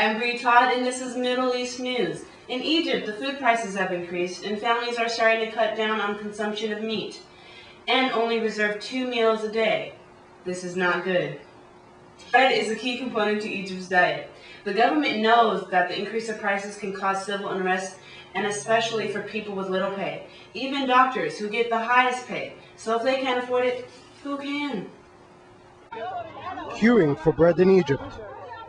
I'm Bree Todd, and this is Middle East News. In Egypt, the food prices have increased, and families are starting to cut down on consumption of meat and only reserve 2 meals a day. This is not good. Bread is a key component to Egypt's diet. The government knows that the increase of prices can cause civil unrest, and especially for people with little pay. Even doctors, who get the highest pay. So if they can't afford it, who can? Queuing for bread in Egypt.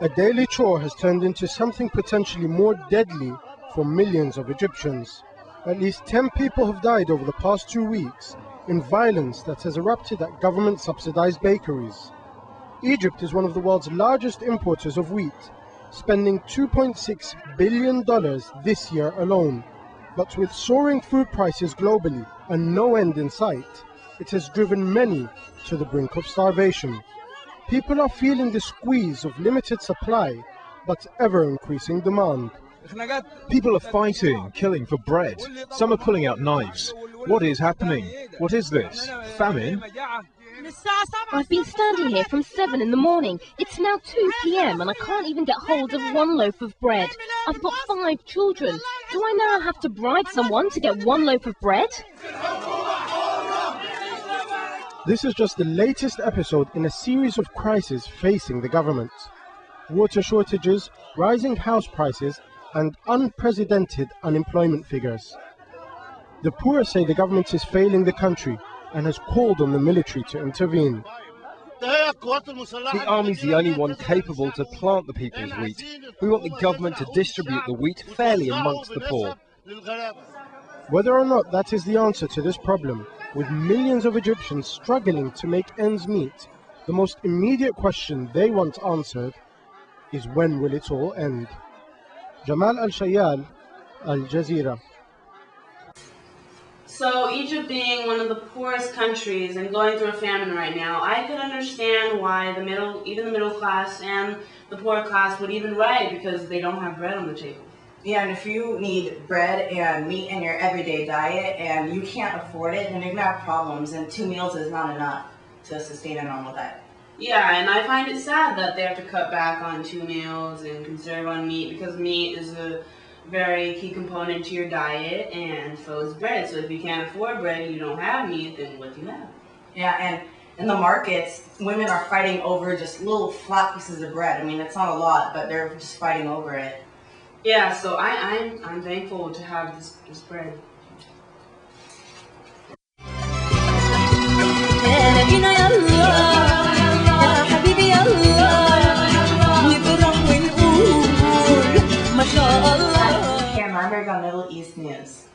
A daily chore has turned into something potentially more deadly for millions of Egyptians. At least 10 people have died over the past 2 weeks in violence that has erupted at government-subsidized bakeries. Egypt is one of the world's largest importers of wheat, spending $2.6 billion this year alone. But with soaring food prices globally and no end in sight, it has driven many to the brink of starvation. People are feeling the squeeze of limited supply, but ever-increasing demand. People are fighting, killing for bread. Some are pulling out knives. What is happening? What is this? Famine? I've been standing here from 7 in the morning. It's now 2 p.m. and I can't even get hold of 1 loaf of bread. I've got 5 children. Do I now have to bribe someone to get 1 loaf of bread? This is just the latest episode in a series of crises facing the government. Water shortages, rising house prices, and unprecedented unemployment figures. The poor say the government is failing the country and has called on the military to intervene. The army's the only one capable to plant the people's wheat. We want the government to distribute the wheat fairly amongst the poor. Whether or not that is the answer to this problem, with millions of Egyptians struggling to make ends meet, the most immediate question they want answered is, when will it all end? Jamal Al-Shayal, Al Jazeera. So Egypt being one of the poorest countries and going through a famine right now, I could understand why even the middle class and the poor class would even riot, because they don't have bread on the table. Yeah, and if you need bread and meat in your everyday diet and you can't afford it, then you're going to have problems, and 2 meals is not enough to sustain a normal diet. Yeah, and I find it sad that they have to cut back on 2 meals and conserve on meat, because meat is a very key component to your diet, and so is bread. So if you can't afford bread and you don't have meat, then what do you have? Yeah, and in the markets, women are fighting over just little flat pieces of bread. I mean, it's not a lot, but they're just fighting over it. Yeah, so I'm thankful to have this bread. Keren on Middle East News.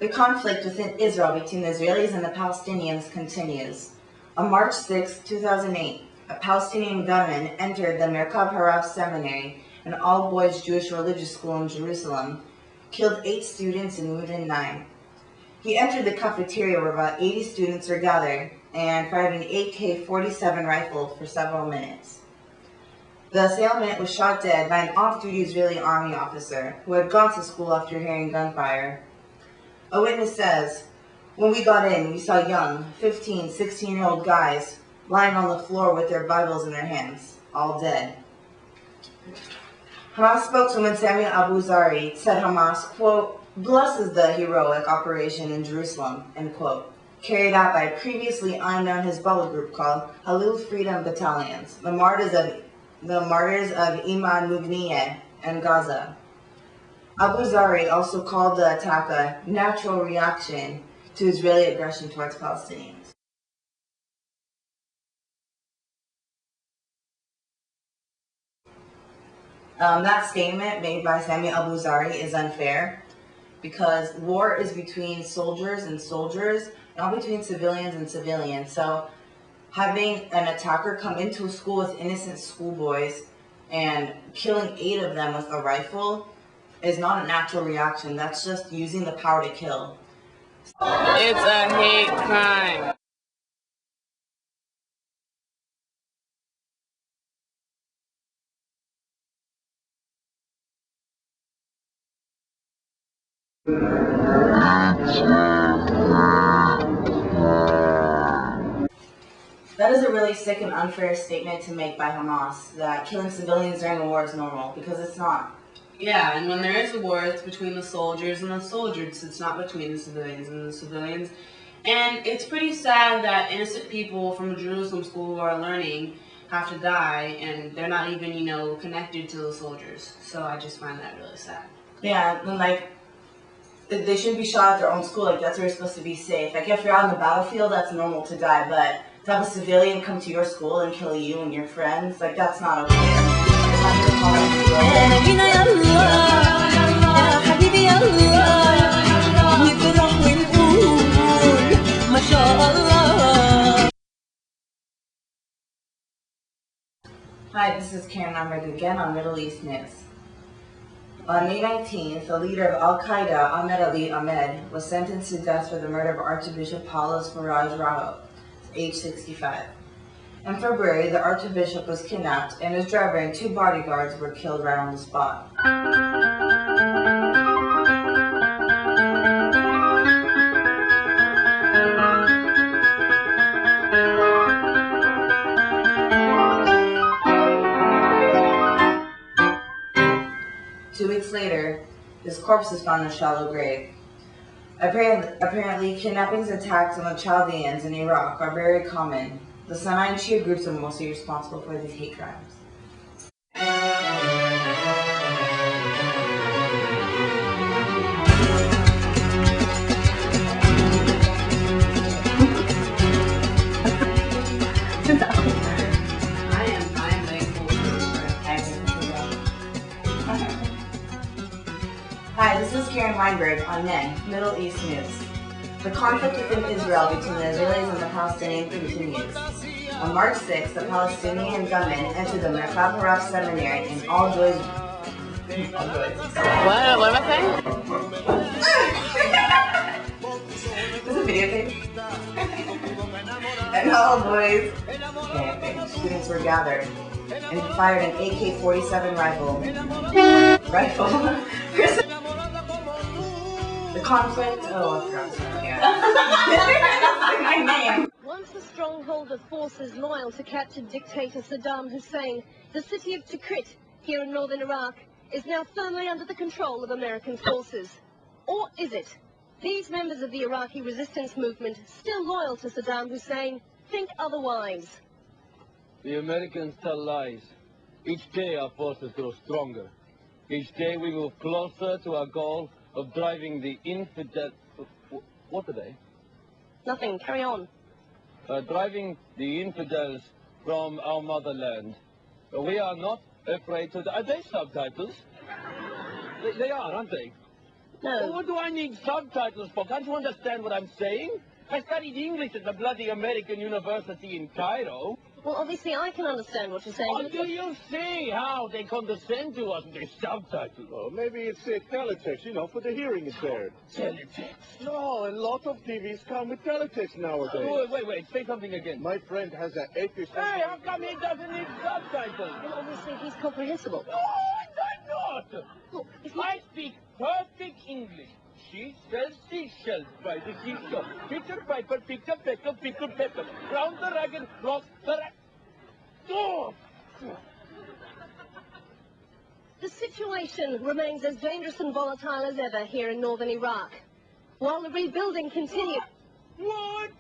The conflict within Israel between the Israelis and the Palestinians continues. On March 6, 2008, a Palestinian gunman entered the Merkav Harav Seminary, an all-boys Jewish religious school in Jerusalem, killed 8 students and wounded 9. He entered the cafeteria where about 80 students were gathered and fired an AK-47 rifle for several minutes. The assailant was shot dead by an off-duty Israeli army officer who had gone to school after hearing gunfire. A witness says, "When we got in, we saw young, 15, 16-year-old guys lying on the floor with their Bibles in their hands, all dead." Hamas spokeswoman Sami Abu Zari said Hamas, quote, "blesses the heroic operation in Jerusalem," end quote, carried out by a previously unknown Hezbollah group called Halil Freedom Battalions, the martyrs of Iman Mugniyeh and Gaza. Abu Zari also called the attack a natural reaction to Israeli aggression towards Palestinians. That statement made by Sami Abu Zari is unfair, because war is between soldiers and soldiers, not between civilians and civilians. So having an attacker come into a school with innocent schoolboys and killing 8 of them with a rifle is not a natural reaction. That's just using the power to kill. It's a hate crime. That is a really sick and unfair statement to make by Hamas, that killing civilians during a war is normal, because it's not. Yeah, and when there is a war, it's between the soldiers and the soldiers. It's not between the civilians and the civilians. And it's pretty sad that innocent people from a Jerusalem school who are learning have to die, and they're not even, connected to the soldiers. So I just find that really sad. Yeah, and they shouldn't be shot at their own school. That's where you're supposed to be safe. If you're out on the battlefield, that's normal to die, but to have a civilian come to your school and kill you and your friends, that's not okay. Hi, this is Karen again on Middle East News. On May 19th, the leader of Al-Qaeda, Ahmed Ali Ahmed, was sentenced to death for the murder of Archbishop Paulus Faraj Raho, age 65. In February, the Archbishop was kidnapped, and his driver and 2 bodyguards were killed right on the spot. 2 weeks later, his corpse was found in a shallow grave. Apparently, kidnappings and attacks on the Chaldeans in Iraq are very common. The Sunni and Shia groups are mostly responsible for these hate crimes. Hi, this is Karen Weinberg on Middle East News. The conflict within Israel between the Israelis and the Palestinians continues. On March 6th, the Palestinian gunmen entered the Merkab Haraf Seminary in All Joys. What am I saying? This is a videotape. And all boys students were gathered and fired an AK-47 rifle. The conflict. Oh, I forgot to say my name. Once a stronghold of forces loyal to captured dictator Saddam Hussein, the city of Tikrit, here in northern Iraq, is now firmly under the control of American forces. Or is it? These members of the Iraqi resistance movement, still loyal to Saddam Hussein, think otherwise. The Americans tell lies. Each day our forces grow stronger. Each day we move closer to our goal of driving the infidel... What are they? Nothing. Carry on. Driving the infidels from our motherland. We are not afraid to... Are they subtitles? They are, aren't they? No. What do I need subtitles for? Can't you understand what I'm saying? I studied English at the bloody American University in Cairo. Well, obviously I can understand what you're saying. Oh, do you see how they condescend to us with their subtitles? Oh, maybe it's teletext, for the hearing impaired. Teletext? No, a lot of TVs come with teletext nowadays. Oh, wait, say something again. My friend has an atheist... Hey, how come he doesn't need subtitles? Well, obviously he's comprehensible. No, I'm not! Look, I speak perfect English. She sells seashells by the seashore. Peter Piper picked a peck of pickled pepper. Round the ragged rock, Oh! The situation remains as dangerous and volatile as ever here in northern Iraq. While the rebuilding continues... What?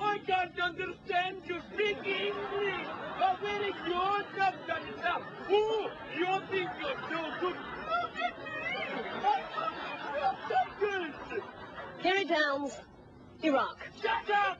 I can't understand you speak English. A very good subtitle. Oh, you think you're so good. Look at me. I have subtitles. Kerry Downs, Iraq. Shut up!